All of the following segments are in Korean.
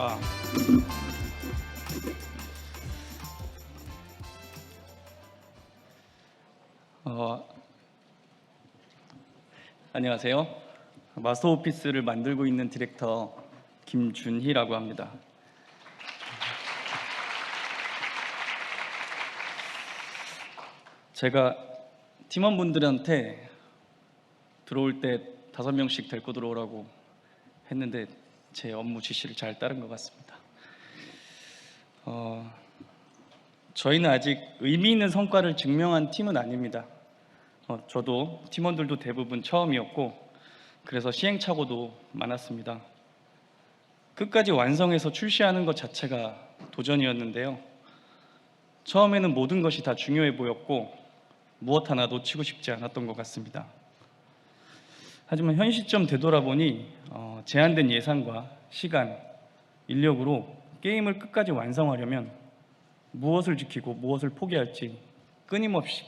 아, 어, 안녕하세요. 마스터 오피스를 만들고 있는 디렉터 김준희라고 합니다. 제가 팀원분들한테 들어올 때 5명씩 데리고 들어오라고 했는데 제 업무 지시를 잘 따른 것 같습니다. 저희는 아직 의미 있는 성과를 증명한 팀은 아닙니다. 저도 팀원들도 대부분 처음이었고 그래서 시행착오도 많았습니다. 끝까지 완성해서 출시하는 것 자체가 도전이었는데요. 처음에는 모든 것이 다 중요해 보였고 무엇 하나 놓치고 싶지 않았던 것 같습니다. 하지만 현 시점 되돌아보니 제한된 예산과 시간, 인력으로 게임을 끝까지 완성하려면 무엇을 지키고 무엇을 포기할지 끊임없이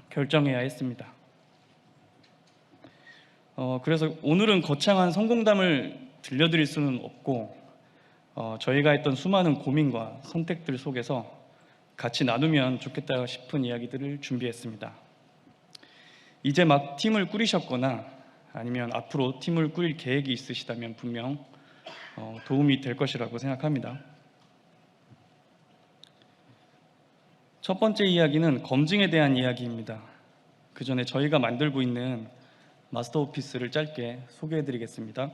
결정해야 했습니다. 그래서 오늘은 거창한 성공담을 들려드릴 수는 없고 저희가 했던 수많은 고민과 선택들 속에서 같이 나누면 좋겠다 싶은 이야기들을 준비했습니다. 이제 막 팀을 꾸리셨거나 아니면 앞으로 팀을 꾸릴 계획이 있으시다면 분명 도움이 될 것이라고 생각합니다. 첫 번째 이야기는 검증에 대한 이야기입니다. 그 전에 저희가 만들고 있는 마스터 오피스를 짧게 소개해 드리겠습니다.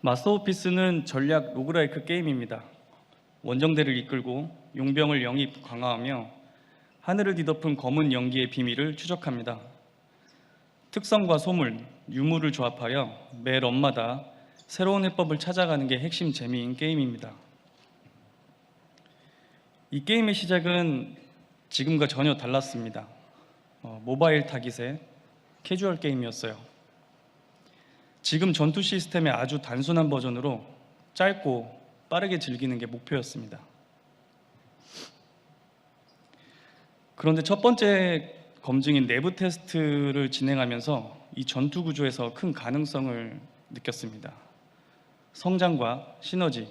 마스터 오피스는 전략 로그라이크 게임입니다. 원정대를 이끌고 용병을 영입 강화하며 하늘을 뒤덮은 검은 연기의 비밀을 추적합니다. 특성과 소물, 유물을 조합하여 매 런마다 새로운 해법을 찾아가는 게 핵심 재미인 게임입니다. 이 게임의 시작은 지금과 전혀 달랐습니다. 모바일 타깃의 캐주얼 게임이었어요. 지금 전투 시스템의 아주 단순한 버전으로 짧고 빠르게 즐기는 게 목표였습니다. 그런데 첫 번째 검증인 내부 테스트를 진행하면서 이 전투 구조에서 큰 가능성을 느꼈습니다. 성장과 시너지,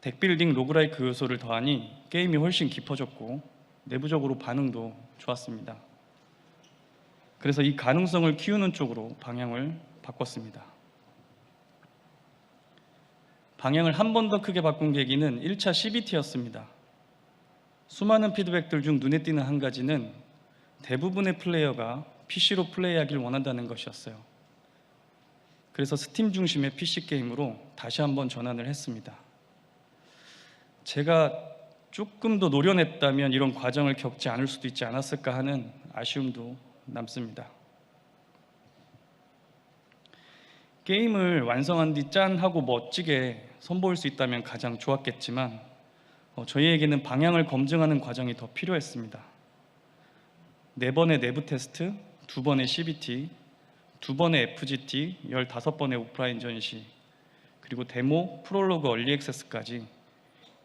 덱빌딩 로그라이크 요소를 더하니 게임이 훨씬 깊어졌고 내부적으로 반응도 좋았습니다. 그래서 이 가능성을 키우는 쪽으로 방향을 바꿨습니다. 방향을 한 번 더 크게 바꾼 계기는 1차 CBT였습니다. 수많은 피드백들 중 눈에 띄는 한 가지는 대부분의 플레이어가 PC로 플레이하길 원한다는 것이었어요. 그래서 스팀 중심의 PC 게임으로 다시 한번 전환을 했습니다. 제가 조금 더 노련했다면 이런 과정을 겪지 않을 수도 있지 않았을까 하는 아쉬움도 남습니다. 게임을 완성한 뒤 짠 하고 멋지게 선보일 수 있다면 가장 좋았겠지만 저희에게는 방향을 검증하는 과정이 더 필요했습니다. 4번의 내부 테스트, 2번의 CBT, 2번의 FGT, 15번의 오프라인 전시, 그리고 데모, 프롤로그, 얼리 액세스까지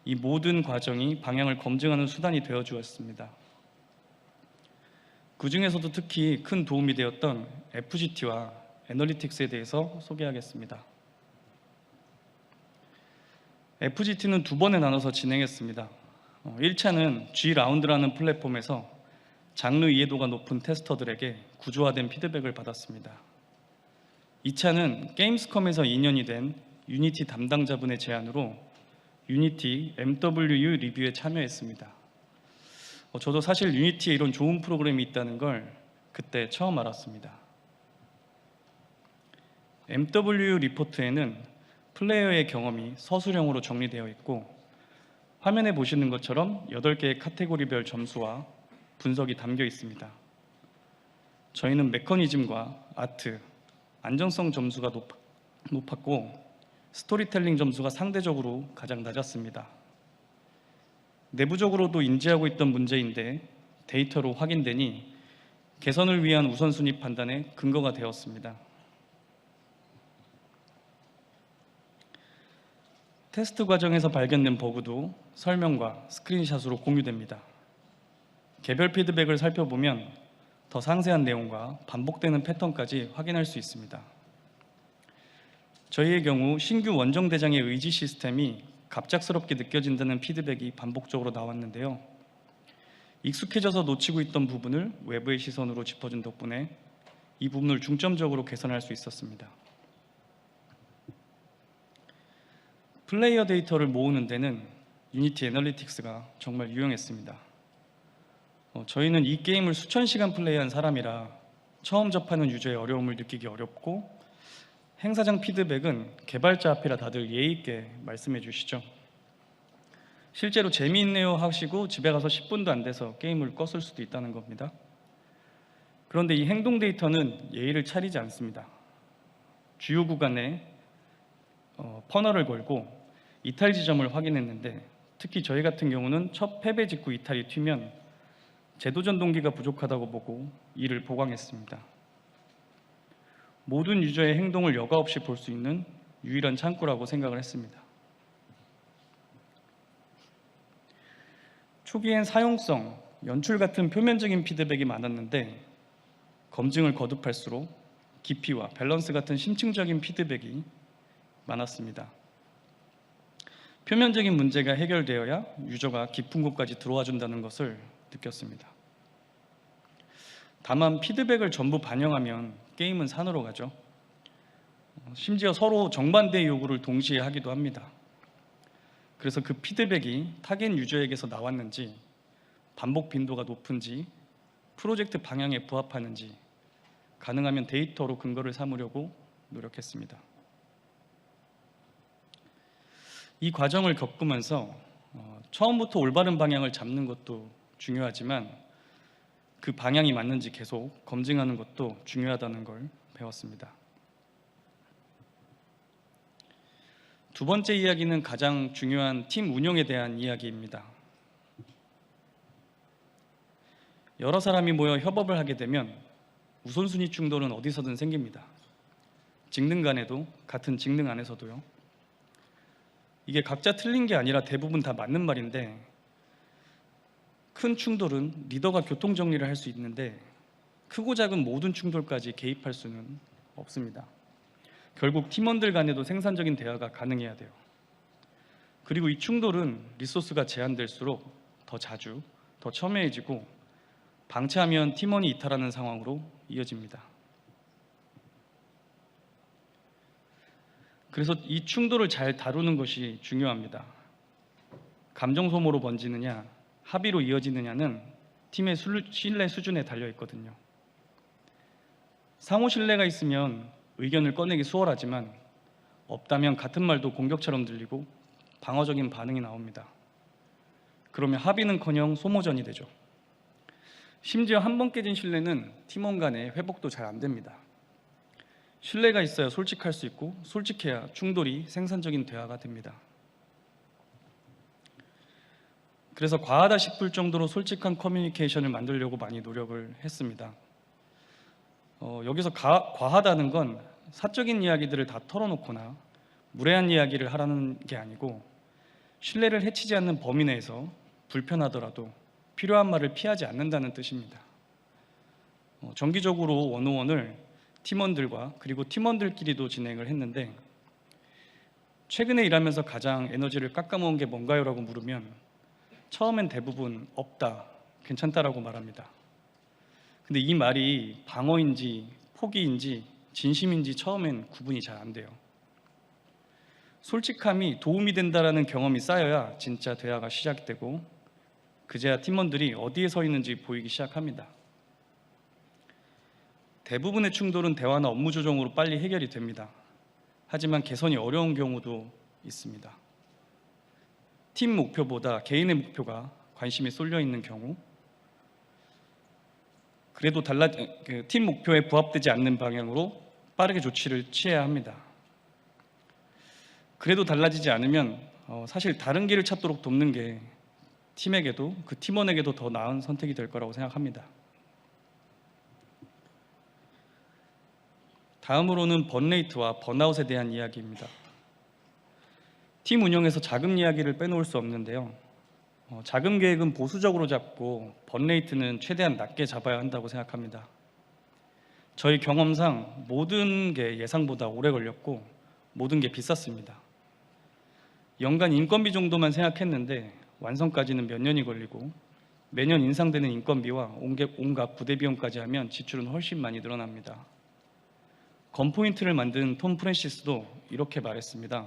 이 모든 과정이 방향을 검증하는 수단이 되어 주었습니다. 그 중에서도 특히 큰 도움이 되었던 FGT와 애널리틱스에 대해서 소개하겠습니다. FGT는 2번에 나눠서 진행했습니다. 1차는 G라운드라는 플랫폼에서 장르 이해도가 높은 테스터들에게 구조화된 피드백을 받았습니다. 이 차는 게임스컴에서 2년이 된 유니티 담당자분의 제안으로 유니티 MWU 리뷰에 참여했습니다. 저도 사실 유니티에 이런 좋은 프로그램이 있다는 걸 그때 처음 알았습니다. MWU 리포트에는 플레이어의 경험이 서술형으로 정리되어 있고 화면에 보시는 것처럼 8개의 카테고리별 점수와 분석이 담겨 있습니다. 저희는 메커니즘과 아트, 안정성 점수가 높았고 스토리텔링 점수가 상대적으로 가장 낮았습니다. 내부적으로도 인지하고 있던 문제인데 데이터로 확인되니 개선을 위한 우선순위 판단의 근거가 되었습니다. 테스트 과정에서 발견된 버그도 설명과 스크린샷으로 공유됩니다. 개별 피드백을 살펴보면 더 상세한 내용과 반복되는 패턴까지 확인할 수 있습니다. 저희의 경우 신규 원정 대장의 의지 시스템이 갑작스럽게 느껴진다는 피드백이 반복적으로 나왔는데요. 익숙해져서 놓치고 있던 부분을 외부의 시선으로 짚어준 덕분에 이 부분을 중점적으로 개선할 수 있었습니다. 플레이어 데이터를 모으는 데는 유니티 애널리틱스가 정말 유용했습니다. 저희는 이 게임을 수천 시간 플레이한 사람이라 처음 접하는 유저의 어려움을 느끼기 어렵고 행사장 피드백은 개발자 앞이라 다들 예의 있게 말씀해 주시죠. 실제로 재미있네요 하시고 집에 가서 10분도 안 돼서 게임을 껐을 수도 있다는 겁니다. 그런데 이 행동 데이터는 예의를 차리지 않습니다. 주요 구간에 퍼널을 걸고 이탈 지점을 확인했는데 특히 저희 같은 경우는 첫 패배 직후 이탈이 튀면 재도전 동기가 부족하다고 보고 이를 보강했습니다. 모든 유저의 행동을 여과 없이 볼 수 있는 유일한 창구라고 생각을 했습니다. 초기엔 사용성, 연출 같은 표면적인 피드백이 많았는데 검증을 거듭할수록 깊이와 밸런스 같은 심층적인 피드백이 많았습니다. 표면적인 문제가 해결되어야 유저가 깊은 곳까지 들어와 준다는 것을 느꼈습니다. 다만 피드백을 전부 반영하면 게임은 산으로 가죠. 심지어 서로 정반대의 요구를 동시에 하기도 합니다. 그래서 그 피드백이 타겟 유저에게서 나왔는지, 반복 빈도가 높은지, 프로젝트 방향에 부합하는지 가능하면 데이터로 근거를 삼으려고 노력했습니다. 이 과정을 겪으면서 처음부터 올바른 방향을 잡는 것도 중요하지만 그 방향이 맞는지 계속 검증하는 것도 중요하다는 걸 배웠습니다. 두 번째 이야기는 가장 중요한 팀 운영에 대한 이야기입니다. 여러 사람이 모여 협업을 하게 되면 우선순위 충돌은 어디서든 생깁니다. 직능 간에도, 같은 직능 안에서도요. 이게 각자 틀린 게 아니라 대부분 다 맞는 말인데 큰 충돌은 리더가 교통정리를 할 수 있는데 크고 작은 모든 충돌까지 개입할 수는 없습니다. 결국 팀원들 간에도 생산적인 대화가 가능해야 돼요. 그리고 이 충돌은 리소스가 제한될수록 더 자주, 더 첨예해지고 방치하면 팀원이 이탈하는 상황으로 이어집니다. 그래서 이 충돌을 잘 다루는 것이 중요합니다. 감정 소모로 번지느냐, 합의로 이어지느냐는 팀의 신뢰 수준에 달려 있거든요. 상호 신뢰가 있으면 의견을 꺼내기 수월하지만 없다면 같은 말도 공격처럼 들리고 방어적인 반응이 나옵니다. 그러면 합의는커녕 소모전이 되죠. 심지어 한 번 깨진 신뢰는 팀원 간의 회복도 잘 안 됩니다. 신뢰가 있어야 솔직할 수 있고 솔직해야 충돌이 생산적인 대화가 됩니다. 그래서 과하다 싶을 정도로 솔직한 커뮤니케이션을 만들려고 많이 노력을 했습니다. 여기서 과하다는 건 사적인 이야기들을 다 털어놓거나 무례한 이야기를 하라는 게 아니고 신뢰를 해치지 않는 범위 내에서 불편하더라도 필요한 말을 피하지 않는다는 뜻입니다. 정기적으로 원오원을 팀원들과 그리고 팀원들끼리도 진행을 했는데 최근에 일하면서 가장 에너지를 깎아먹은 게 뭔가요? 라고 물으면 처음엔 대부분 없다, 괜찮다라고 말합니다. 근데 이 말이 방어인지 포기인지 진심인지 처음엔 구분이 잘 안 돼요. 솔직함이 도움이 된다라는 경험이 쌓여야 진짜 대화가 시작되고 그제야 팀원들이 어디에 서 있는지 보이기 시작합니다. 대부분의 충돌은 대화나 업무 조정으로 빨리 해결이 됩니다. 하지만 개선이 어려운 경우도 있습니다. 팀 목표보다 개인의 목표가 관심이 쏠려 있는 경우, 그래도 팀 목표에 부합되지 않는 방향으로 빠르게 조치를 취해야 합니다. 그래도 달라지지 않으면 사실 다른 길을 찾도록 돕는 게 팀에게도 그 팀원에게도 더 나은 선택이 될 거라고 생각합니다. 다음으로는 번레이트와 번아웃에 대한 이야기입니다. 팀 운영에서 자금 이야기를 빼놓을 수 없는데요. 자금 계획은 보수적으로 잡고 번레이트는 최대한 낮게 잡아야 한다고 생각합니다. 저희 경험상 모든 게 예상보다 오래 걸렸고 모든 게 비쌌습니다. 연간 인건비 정도만 생각했는데 완성까지는 몇 년이 걸리고 매년 인상되는 인건비와 온갖 부대 비용까지 하면 지출은 훨씬 많이 늘어납니다. 건포인트를 만든 톰 프랜시스도 이렇게 말했습니다.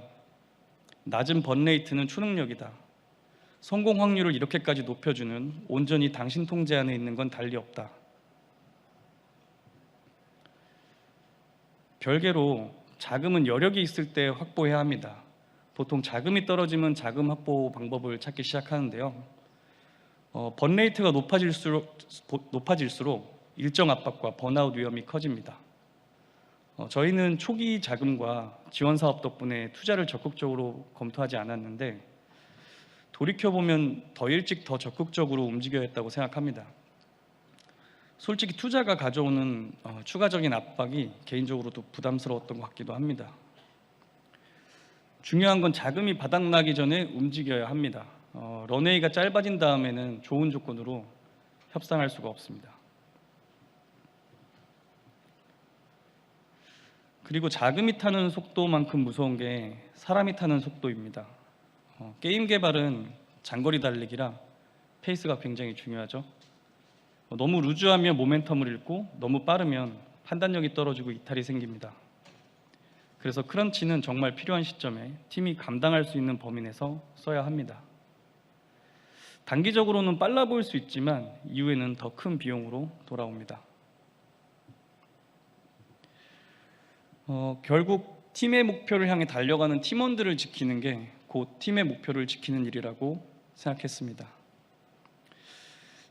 낮은 번레이트는 초능력이다. 성공 확률을 이렇게까지 높여주는 온전히 당신 통제 안에 있는 건 달리 없다. 별개로 자금은 여력이 있을 때 확보해야 합니다. 보통 자금이 떨어지면 자금 확보 방법을 찾기 시작하는데요. 번레이트가 높아질수록 일정 압박과 번아웃 위험이 커집니다. 저희는 초기 자금과 지원 사업 덕분에 투자를 적극적으로 검토하지 않았는데 돌이켜보면 더 일찍 더 적극적으로 움직여야 했다고 생각합니다. 솔직히 투자가 가져오는 추가적인 압박이 개인적으로도 부담스러웠던 것 같기도 합니다. 중요한 건 자금이 바닥나기 전에 움직여야 합니다. 런웨이가 짧아진 다음에는 좋은 조건으로 협상할 수가 없습니다. 그리고 자금이 타는 속도만큼 무서운 게 사람이 타는 속도입니다. 게임 개발은 장거리 달리기라 페이스가 굉장히 중요하죠. 너무 루즈하면 모멘텀을 잃고 너무 빠르면 판단력이 떨어지고 이탈이 생깁니다. 그래서 크런치는 정말 필요한 시점에 팀이 감당할 수 있는 범위 내에서 써야 합니다. 단기적으로는 빨라 보일 수 있지만 이후에는 더 큰 비용으로 돌아옵니다. 결국 팀의 목표를 향해 달려가는 팀원들을 지키는 게 곧 팀의 목표를 지키는 일이라고 생각했습니다.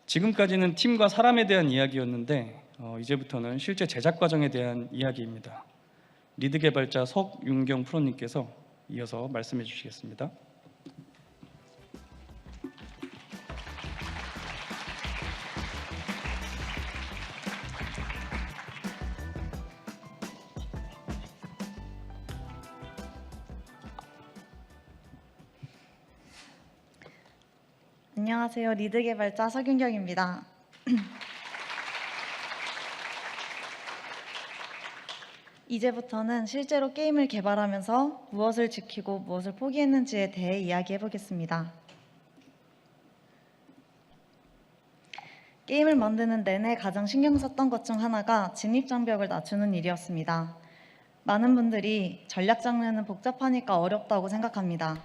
지금까지는 팀과 사람에 대한 이야기였는데 이제부터는 실제 제작 과정에 대한 이야기입니다. 리드 개발자 석윤경 프로님께서 이어서 말씀해 주시겠습니다. 안녕하세요. 리드 개발자 석윤경입니다. 이제부터는 실제로 게임을 개발하면서 무엇을 지키고 무엇을 포기했는지에 대해 이야기해 보겠습니다. 게임을 만드는 내내 가장 신경 썼던 것 중 하나가 진입장벽을 낮추는 일이었습니다. 많은 분들이 전략 장르는 복잡하니까 어렵다고 생각합니다.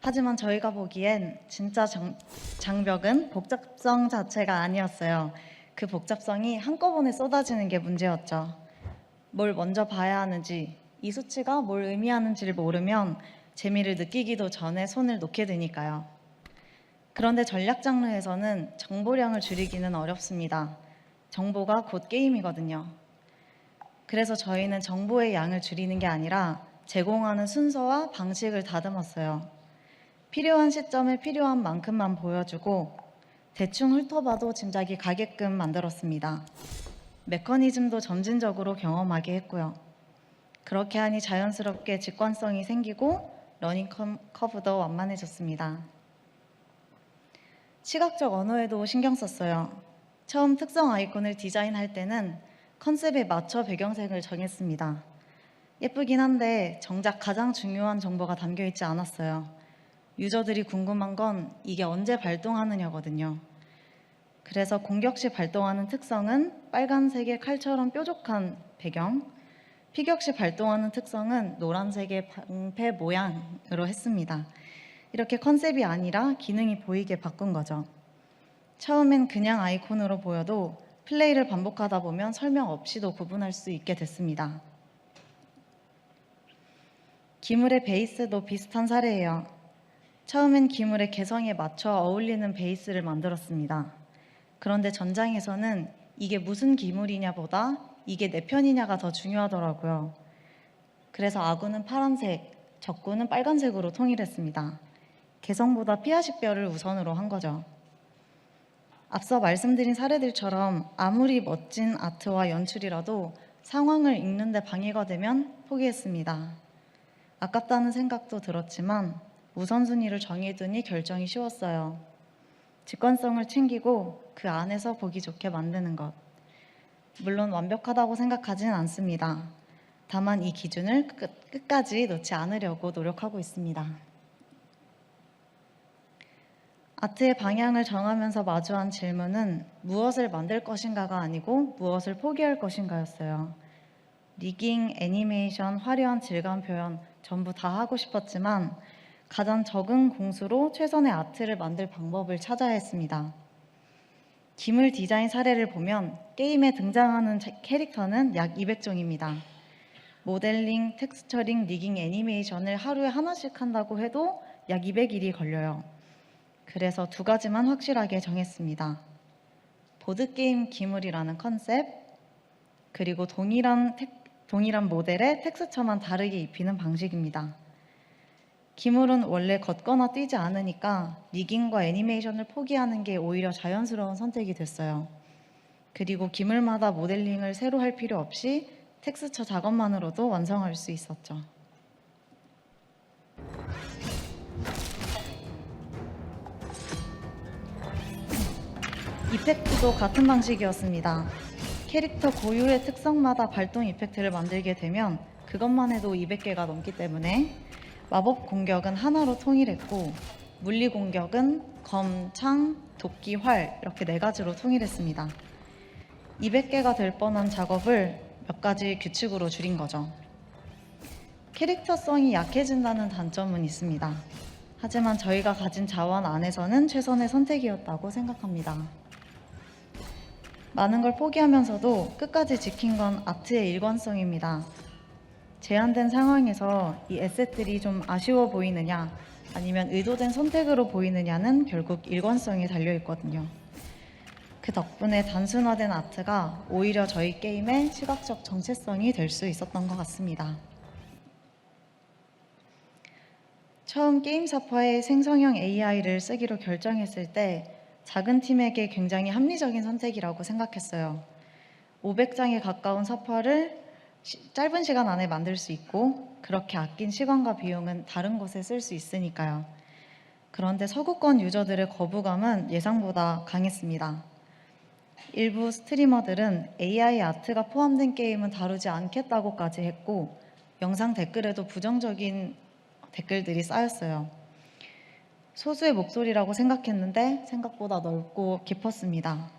하지만 저희가 보기엔 진짜 장벽은 복잡성 자체가 아니었어요. 그 복잡성이 한꺼번에 쏟아지는 게 문제였죠. 뭘 먼저 봐야 하는지, 이 수치가 뭘 의미하는지를 모르면 재미를 느끼기도 전에 손을 놓게 되니까요. 그런데 전략 장르에서는 정보량을 줄이기는 어렵습니다. 정보가 곧 게임이거든요. 그래서 저희는 정보의 양을 줄이는 게 아니라 제공하는 순서와 방식을 다듬었어요. 필요한 시점에 필요한 만큼만 보여주고 대충 훑어봐도 짐작이 가게끔 만들었습니다. 메커니즘도 점진적으로 경험하게 했고요. 그렇게 하니 자연스럽게 직관성이 생기고 러닝 커브도 완만해졌습니다. 시각적 언어에도 신경 썼어요. 처음 특성 아이콘을 디자인할 때는 컨셉에 맞춰 배경색을 정했습니다. 예쁘긴 한데 정작 가장 중요한 정보가 담겨있지 않았어요. 유저들이 궁금한 건 이게 언제 발동하느냐거든요. 그래서 공격 시 발동하는 특성은 빨간색의 칼처럼 뾰족한 배경, 피격시 발동하는 특성은 노란색의 방패 모양으로 했습니다. 이렇게 컨셉이 아니라 기능이 보이게 바꾼 거죠. 처음엔 그냥 아이콘으로 보여도 플레이를 반복하다 보면 설명 없이도 구분할 수 있게 됐습니다. 기물의 베이스도 비슷한 사례예요. 처음엔 기물의 개성에 맞춰 어울리는 베이스를 만들었습니다. 그런데 전장에서는 이게 무슨 기물이냐 보다 이게 내 편이냐가 더 중요하더라고요. 그래서 아군은 파란색, 적군은 빨간색으로 통일했습니다. 개성보다 피아식별을 우선으로 한 거죠. 앞서 말씀드린 사례들처럼 아무리 멋진 아트와 연출이라도 상황을 읽는데 방해가 되면 포기했습니다. 아깝다는 생각도 들었지만 우선순위를 정해두니 결정이 쉬웠어요. 직관성을 챙기고 그 안에서 보기 좋게 만드는 것. 물론 완벽하다고 생각하진 않습니다. 다만 이 기준을 끝까지 놓지 않으려고 노력하고 있습니다. 아트의 방향을 정하면서 마주한 질문은 무엇을 만들 것인가가 아니고 무엇을 포기할 것인가였어요. 리깅, 애니메이션, 화려한 질감 표현 전부 다 하고 싶었지만 가장 적은 공수로 최선의 아트를 만들 방법을 찾아야 했습니다. 기물 디자인 사례를 보면 게임에 등장하는 캐릭터는 약 200종입니다. 모델링, 텍스처링, 리깅, 애니메이션을 하루에 하나씩 한다고 해도 약 200일이 걸려요. 그래서 두 가지만 확실하게 정했습니다. 보드게임 기물이라는 컨셉, 그리고 동일한 모델에 텍스처만 다르게 입히는 방식입니다. 기물은 원래 걷거나 뛰지 않으니까 리깅과 애니메이션을 포기하는 게 오히려 자연스러운 선택이 됐어요. 그리고 기물마다 모델링을 새로 할 필요 없이 텍스처 작업만으로도 완성할 수 있었죠. 이펙트도 같은 방식이었습니다. 캐릭터 고유의 특성마다 발동 이펙트를 만들게 되면 그것만 해도 200개가 넘기 때문에 마법 공격은 하나로 통일했고 물리 공격은 검, 창, 도끼, 활 이렇게 4가지로 통일했습니다. 200개가 될 뻔한 작업을 몇 가지 규칙으로 줄인 거죠. 캐릭터성이 약해진다는 단점은 있습니다. 하지만 저희가 가진 자원 안에서는 최선의 선택이었다고 생각합니다. 많은 걸 포기하면서도 끝까지 지킨 건 아트의 일관성입니다. 제한된 상황에서 이 에셋들이 좀 아쉬워 보이느냐 아니면 의도된 선택으로 보이느냐는 결국 일관성에 달려 있거든요. 그 덕분에 단순화된 아트가 오히려 저희 게임의 시각적 정체성이 될 수 있었던 것 같습니다. 처음 게임사파에 생성형 AI를 쓰기로 결정했을 때 작은 팀에게 굉장히 합리적인 선택이라고 생각했어요. 500장에 가까운 사파를 짧은 시간 안에 만들 수 있고 그렇게 아낀 시간과 비용은 다른 곳에 쓸 수 있으니까요. 그런데 서구권 유저들의 거부감은 예상보다 강했습니다. 일부 스트리머들은 AI 아트가 포함된 게임은 다루지 않겠다고까지 했고 영상 댓글에도 부정적인 댓글들이 쌓였어요. 소수의 목소리라고 생각했는데 생각보다 넓고 깊었습니다.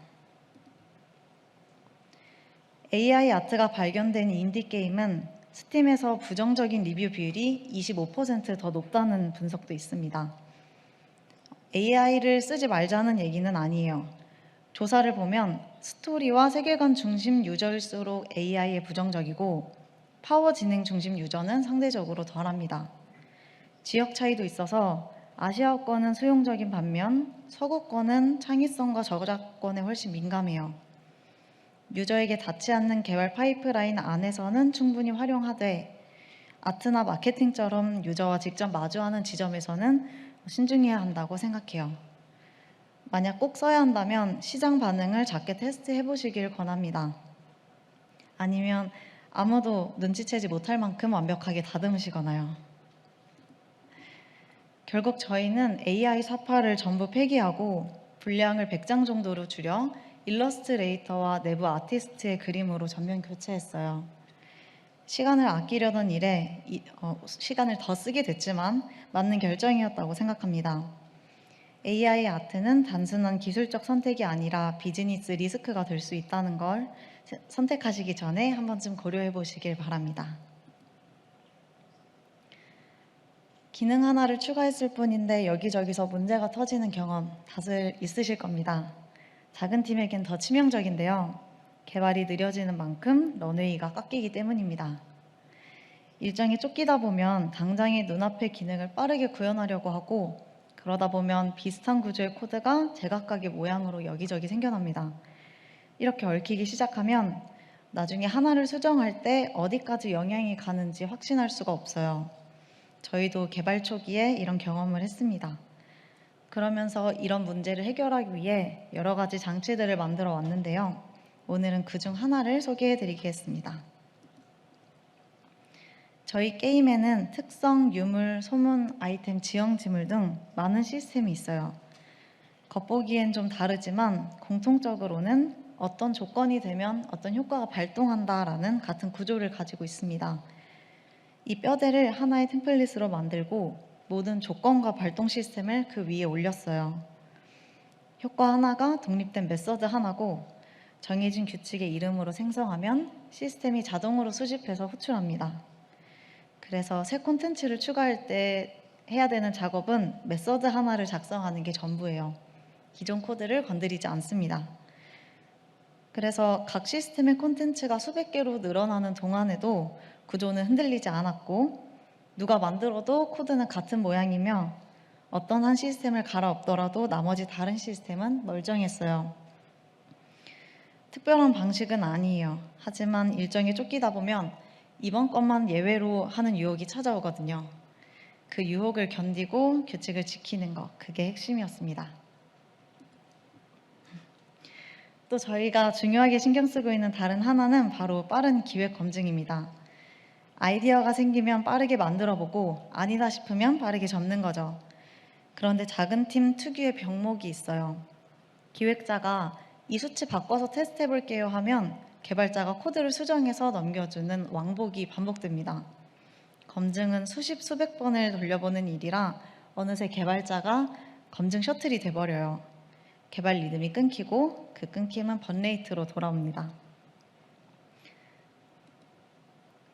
AI 아트가 발견된 인디게임은 스팀에서 부정적인 리뷰 비율이 25% 더 높다는 분석도 있습니다. AI를 쓰지 말자는 얘기는 아니에요. 조사를 보면 스토리와 세계관 중심 유저일수록 AI에 부정적이고 파워 진행 중심 유저는 상대적으로 덜합니다. 지역 차이도 있어서 아시아권은 수용적인 반면 서구권은 창의성과 저작권에 훨씬 민감해요. 유저에게 닿지 않는 개발 파이프라인 안에서는 충분히 활용하되 아트나 마케팅처럼 유저와 직접 마주하는 지점에서는 신중해야 한다고 생각해요. 만약 꼭 써야 한다면 시장 반응을 작게 테스트해 보시길 권합니다. 아니면 아무도 눈치채지 못할 만큼 완벽하게 다듬으시거나요. 결국 저희는 AI 사파를 전부 폐기하고 분량을 100장 정도로 줄여 일러스트레이터와 내부 아티스트의 그림으로 전면 교체했어요. 시간을 아끼려던 일에 시간을 더 쓰게 됐지만 맞는 결정이었다고 생각합니다. AI 아트는 단순한 기술적 선택이 아니라 비즈니스 리스크가 될 수 있다는 걸 선택하시기 전에 한 번쯤 고려해 보시길 바랍니다. 기능 하나를 추가했을 뿐인데 여기저기서 문제가 터지는 경험 다들 있으실 겁니다. 작은 팀에겐 더 치명적인데요. 개발이 느려지는 만큼 런웨이가 깎이기 때문입니다. 일정이 쫓기다 보면 당장의 눈앞의 기능을 빠르게 구현하려고 하고 그러다 보면 비슷한 구조의 코드가 제각각의 모양으로 여기저기 생겨납니다. 이렇게 얽히기 시작하면 나중에 하나를 수정할 때 어디까지 영향이 가는지 확신할 수가 없어요. 저희도 개발 초기에 이런 경험을 했습니다. 그러면서 이런 문제를 해결하기 위해 여러 가지 장치들을 만들어 왔는데요. 오늘은 그중 하나를 소개해 드리겠습니다. 저희 게임에는 특성, 유물, 소문, 아이템, 지형 지물 등 많은 시스템이 있어요. 겉보기엔 좀 다르지만 공통적으로는 어떤 조건이 되면 어떤 효과가 발동한다라는 같은 구조를 가지고 있습니다. 이 뼈대를 하나의 템플릿으로 만들고 모든 조건과 발동 시스템을 그 위에 올렸어요. 효과 하나가 독립된 메서드 하나고 정해진 규칙의 이름으로 생성하면 시스템이 자동으로 수집해서 호출합니다. 그래서 새 콘텐츠를 추가할 때 해야 되는 작업은 메서드 하나를 작성하는 게 전부예요. 기존 코드를 건드리지 않습니다. 그래서 각 시스템의 콘텐츠가 수백 개로 늘어나는 동안에도 구조는 흔들리지 않았고 누가 만들어도 코드는 같은 모양이며 어떤 한 시스템을 갈아엎더라도 나머지 다른 시스템은 멀쩡했어요. 특별한 방식은 아니에요. 하지만 일정이 쫓기다 보면 이번 것만 예외로 하는 유혹이 찾아오거든요. 그 유혹을 견디고 규칙을 지키는 것, 그게 핵심이었습니다. 또 저희가 중요하게 신경 쓰고 있는 다른 하나는 바로 빠른 기획 검증입니다. 아이디어가 생기면 빠르게 만들어보고 아니다 싶으면 빠르게 접는 거죠. 그런데 작은 팀 특유의 병목이 있어요. 기획자가 이 수치 바꿔서 테스트해볼게요 하면 개발자가 코드를 수정해서 넘겨주는 왕복이 반복됩니다. 검증은 수십 수백 번을 돌려보는 일이라 어느새 개발자가 검증 셔틀이 돼버려요. 개발 리듬이 끊기고 그 끊김은 번레이트로 돌아옵니다.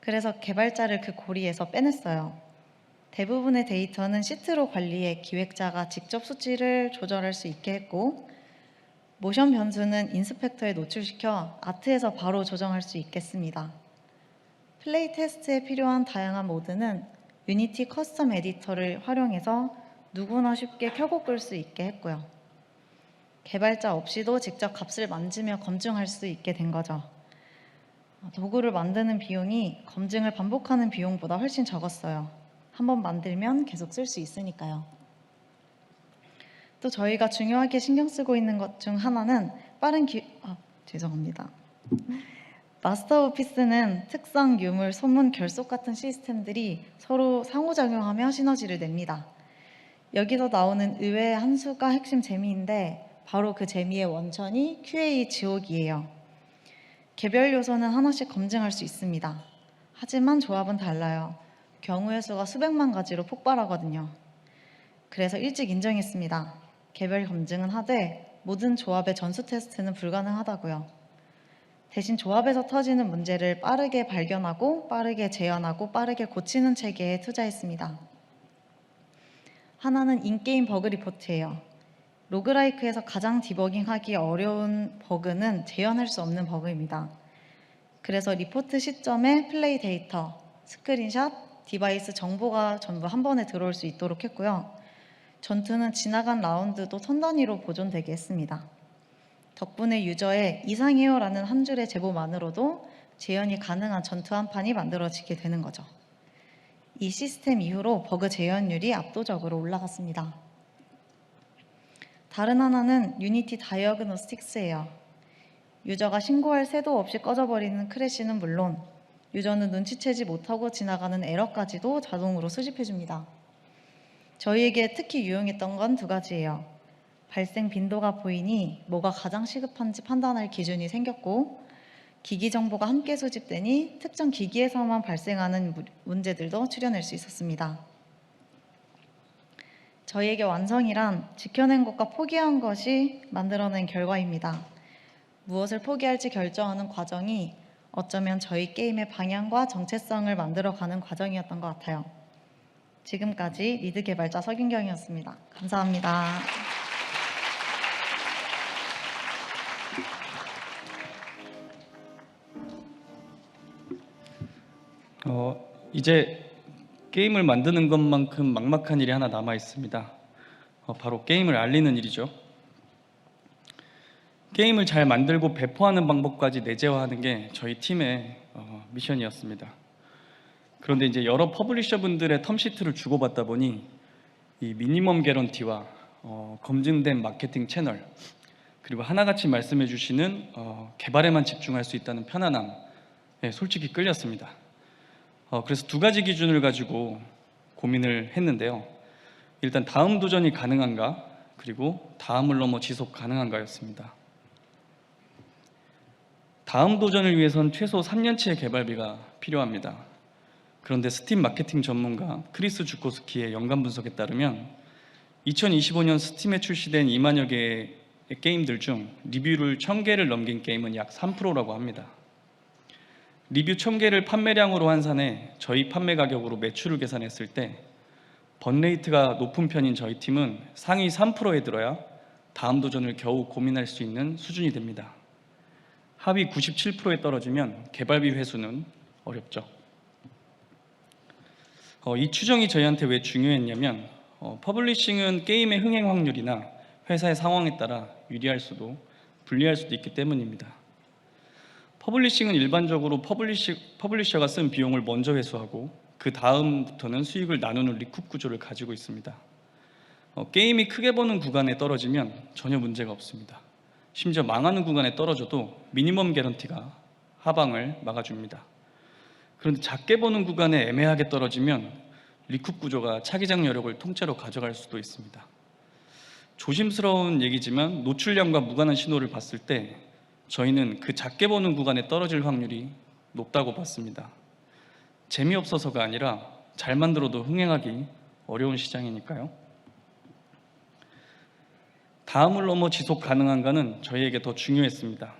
그래서 개발자를 그 고리에서 빼냈어요. 대부분의 데이터는 시트로 관리해 기획자가 직접 수치를 조절할 수 있게 했고 모션 변수는 인스펙터에 노출시켜 아트에서 바로 조정할 수 있겠습니다. 플레이 테스트에 필요한 다양한 모드는 유니티 커스텀 에디터를 활용해서 누구나 쉽게 켜고 끌 수 있게 했고요. 개발자 없이도 직접 값을 만지며 검증할 수 있게 된 거죠. 도구를 만드는 비용이 검증을 반복하는 비용보다 훨씬 적었어요. 한번 만들면 계속 쓸 수 있으니까요. 또 저희가 중요하게 신경 쓰고 있는 것 중 하나는 죄송합니다. 마스터 오피스는 특성, 유물, 소문, 결속 같은 시스템들이 서로 상호작용하며 시너지를 냅니다. 여기서 나오는 의외의 한 수가 핵심 재미인데 바로 그 재미의 원천이 QA 지옥이에요. 개별 요소는 하나씩 검증할 수 있습니다. 하지만 조합은 달라요. 경우의 수가 수백만 가지로 폭발하거든요. 그래서 일찍 인정했습니다. 개별 검증은 하되 모든 조합의 전수 테스트는 불가능하다고요. 대신 조합에서 터지는 문제를 빠르게 발견하고 빠르게 재현하고 빠르게 고치는 체계에 투자했습니다. 하나는 인게임 버그 리포트예요. 로그라이크에서 가장 디버깅하기 어려운 버그는 재현할 수 없는 버그입니다. 그래서 리포트 시점에 플레이 데이터, 스크린샷, 디바이스 정보가 전부 한 번에 들어올 수 있도록 했고요. 전투는 지나간 라운드도 턴 단위로 보존되게 했습니다. 덕분에 유저의 이상해요 라는 한 줄의 제보만으로도 재현이 가능한 전투 한 판이 만들어지게 되는 거죠. 이 시스템 이후로 버그 재현율이 압도적으로 올라갔습니다. 다른 하나는 유니티 다이어그노스틱스예요. 유저가 신고할 새도 없이 꺼져버리는 크래시는 물론 유저는 눈치채지 못하고 지나가는 에러까지도 자동으로 수집해줍니다. 저희에게 특히 유용했던 건 두 가지예요. 발생 빈도가 보이니 뭐가 가장 시급한지 판단할 기준이 생겼고 기기 정보가 함께 수집되니 특정 기기에서만 발생하는 문제들도 추려낼 수 있었습니다. 저희에게 완성이란 지켜낸 것과 포기한 것이 만들어낸 결과입니다. 무엇을 포기할지 결정하는 과정이 어쩌면 저희 게임의 방향과 정체성을 만들어가는 과정이었던 것 같아요. 지금까지 리드 개발자 서균경이었습니다. 감사합니다. 이제 게임을 만드는 것만큼 막막한 일이 하나 남아 있습니다. 바로 게임을 알리는 일이죠. 게임을 잘 만들고 배포하는 방법까지 내재화하는 게 저희 팀의 미션이었습니다. 그런데 이제 여러 퍼블리셔분들의 텀시트를 주고받다 보니 이 미니멈 개런티와 검증된 마케팅 채널, 그리고 하나같이 말씀해 주시는 개발에만 집중할 수 있다는 편안함, 솔직히 끌렸습니다. 그래서 두 가지 기준을 가지고 고민을 했는데요. 일단 다음 도전이 가능한가, 그리고 다음을 넘어 지속 가능한가였습니다. 다음 도전을 위해선 최소 3년치의 개발비가 필요합니다. 그런데 스팀 마케팅 전문가 크리스 주코스키의 연간 분석에 따르면 2025년 스팀에 출시된 2만여 개의 게임들 중 리뷰를 1000개를 넘긴 게임은 약 3%라고 합니다. 리뷰 1000개를 판매량으로 환산해 저희 판매 가격으로 매출을 계산했을 때 번레이트가 높은 편인 저희 팀은 상위 3%에 들어야 다음 도전을 겨우 고민할 수 있는 수준이 됩니다. 하위 97%에 떨어지면 개발비 회수는 어렵죠. 이 추정이 저희한테 왜 중요했냐면 퍼블리싱은 게임의 흥행 확률이나 회사의 상황에 따라 유리할 수도 불리할 수도 있기 때문입니다. 퍼블리싱은 일반적으로 퍼블리셔가 쓴 비용을 먼저 회수하고 그 다음부터는 수익을 나누는 리쿱 구조를 가지고 있습니다. 게임이 크게 버는 구간에 떨어지면 전혀 문제가 없습니다. 심지어 망하는 구간에 떨어져도 미니멈 개런티가 하방을 막아줍니다. 그런데 작게 버는 구간에 애매하게 떨어지면 리쿱 구조가 차기작 여력을 통째로 가져갈 수도 있습니다. 조심스러운 얘기지만 노출량과 무관한 신호를 봤을 때 저희는 그 작게 버는 구간에 떨어질 확률이 높다고 봤습니다. 재미없어서가 아니라 잘 만들어도 흥행하기 어려운 시장이니까요. 다음을 넘어 지속 가능한가는 저희에게 더 중요했습니다.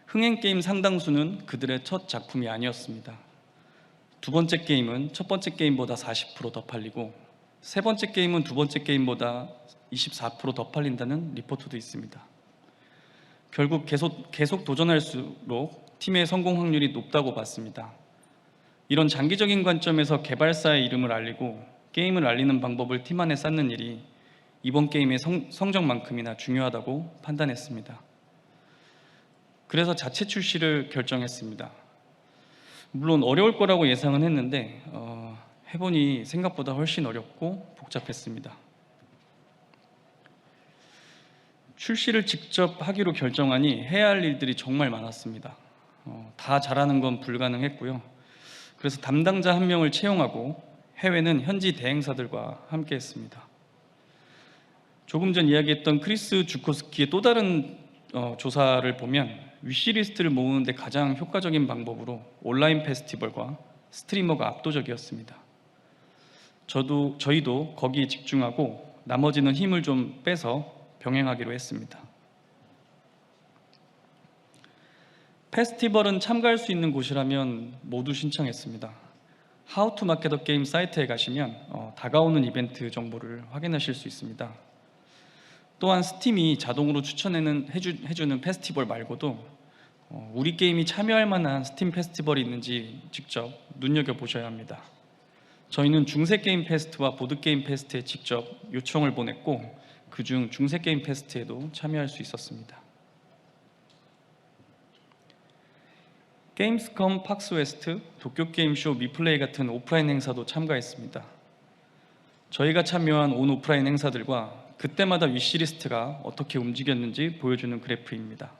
흥행 게임 상당수는 그들의 첫 작품이 아니었습니다. 두 번째 게임은 첫 번째 게임보다 40% 더 팔리고 세 번째 게임은 두 번째 게임보다 24% 더 팔린다는 리포트도 있습니다. 결국 계속 도전할수록 팀의 성공 확률이 높다고 봤습니다. 이런 장기적인 관점에서 개발사의 이름을 알리고 게임을 알리는 방법을 팀 안에 쌓는 일이 이번 게임의 성적만큼이나 중요하다고 판단했습니다. 그래서 자체 출시를 결정했습니다. 물론 어려울 거라고 예상은 했는데 해보니 생각보다 훨씬 어렵고 복잡했습니다. 출시를 직접 하기로 결정하니 해야 할 일들이 정말 많았습니다. 다 잘하는 건 불가능했고요. 그래서 담당자 한 명을 채용하고 해외는 현지 대행사들과 함께 했습니다. 조금 전 이야기했던 크리스 주코스키의 또 다른 조사를 보면 위시리스트를 모으는 데 가장 효과적인 방법으로 온라인 페스티벌과 스트리머가 압도적이었습니다. 저희도 거기에 집중하고 나머지는 힘을 좀 빼서 병행하기로 했습니다. 페스티벌은 참가할 수 있는 곳이라면 모두 신청했습니다. How to Market a Game 사이트에 가시면 다가오는 이벤트 정보를 확인하실 수 있습니다. 또한 스팀이 자동으로 해주는 페스티벌 말고도 우리 게임이 참여할 만한 스팀 페스티벌이 있는지 직접 눈여겨보셔야 합니다. 저희는 중세 게임 페스트와 보드 게임 페스트에 직접 요청을 보냈고 그중 중세 게임 페스트에도 참여할 수 있었습니다. 게임스컴 팍스웨스트, 도쿄게임쇼, 미플레이 같은 오프라인 행사도 참가했습니다. 저희가 참여한 온 오프라인 행사들과 그때마다 위시리스트가 어떻게 움직였는지 보여주는 그래프입니다.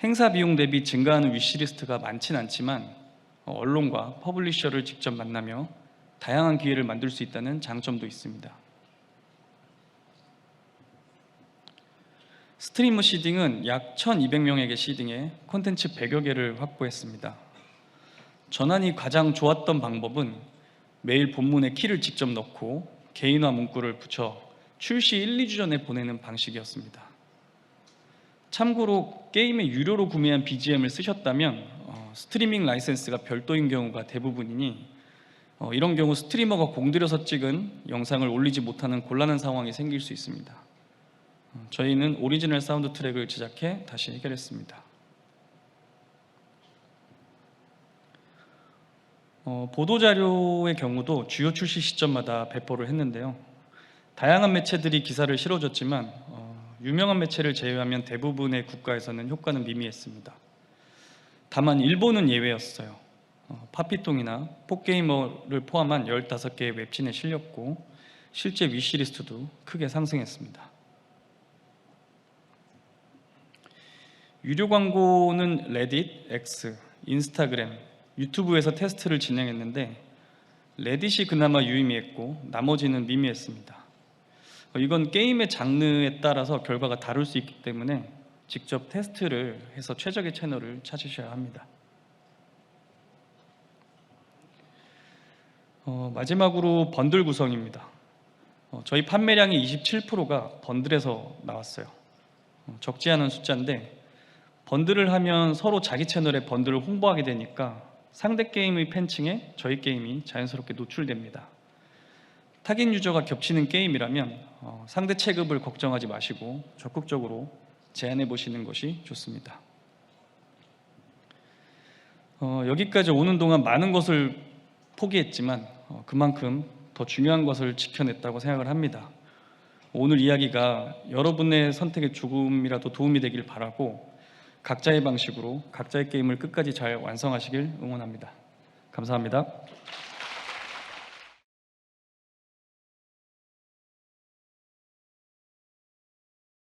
행사 비용 대비 증가하는 위시리스트가 많진 않지만 언론과 퍼블리셔를 직접 만나며 다양한 기회를 만들 수 있다는 장점도 있습니다. 스트리머 시딩은 약 1200명에게 시딩해 콘텐츠 100여 개를 확보했습니다. 전환이 가장 좋았던 방법은 매일 본문에 키를 직접 넣고 개인화 문구를 붙여 출시 1, 2주 전에 보내는 방식이었습니다. 참고로 게임의 유료로 구매한 BGM을 쓰셨다면 스트리밍 라이센스가 별도인 경우가 대부분이니 이런 경우 스트리머가 공들여서 찍은 영상을 올리지 못하는 곤란한 상황이 생길 수 있습니다. 저희는 오리지널 사운드 트랙을 제작해 다시 해결했습니다. 보도자료의 경우도 주요 출시 시점마다 배포를 했는데요. 다양한 매체들이 기사를 실어줬지만 유명한 매체를 제외하면 대부분의 국가에서는 효과는 미미했습니다. 다만 일본은 예외였어요. 파피통이나 폭게이머를 포함한 15개의 웹진에 실렸고 실제 위시리스트도 크게 상승했습니다. 유료 광고는 레딧, X, 인스타그램, 유튜브에서 테스트를 진행했는데 레딧이 그나마 유의미했고 나머지는 미미했습니다. 이건 게임의 장르에 따라서 결과가 다를 수 있기 때문에 직접 테스트를 해서 최적의 채널을 찾으셔야 합니다. 마지막으로 번들 구성입니다. 저희 판매량의 27%가 번들에서 나왔어요. 적지 않은 숫자인데 번들을 하면 서로 자기 채널에 번들을 홍보하게 되니까 상대 게임의 팬층에 저희 게임이 자연스럽게 노출됩니다. 타깃 유저가 겹치는 게임이라면 상대 체급을 걱정하지 마시고 적극적으로 제안해 보시는 것이 좋습니다. 여기까지 오는 동안 많은 것을 포기했지만 그만큼 더 중요한 것을 지켜냈다고 생각을 합니다. 오늘 이야기가 여러분의 선택에 조금이라도 도움이 되길 바라고 각자의 방식으로 각자의 게임을 끝까지 잘 완성하시길 응원합니다. 감사합니다.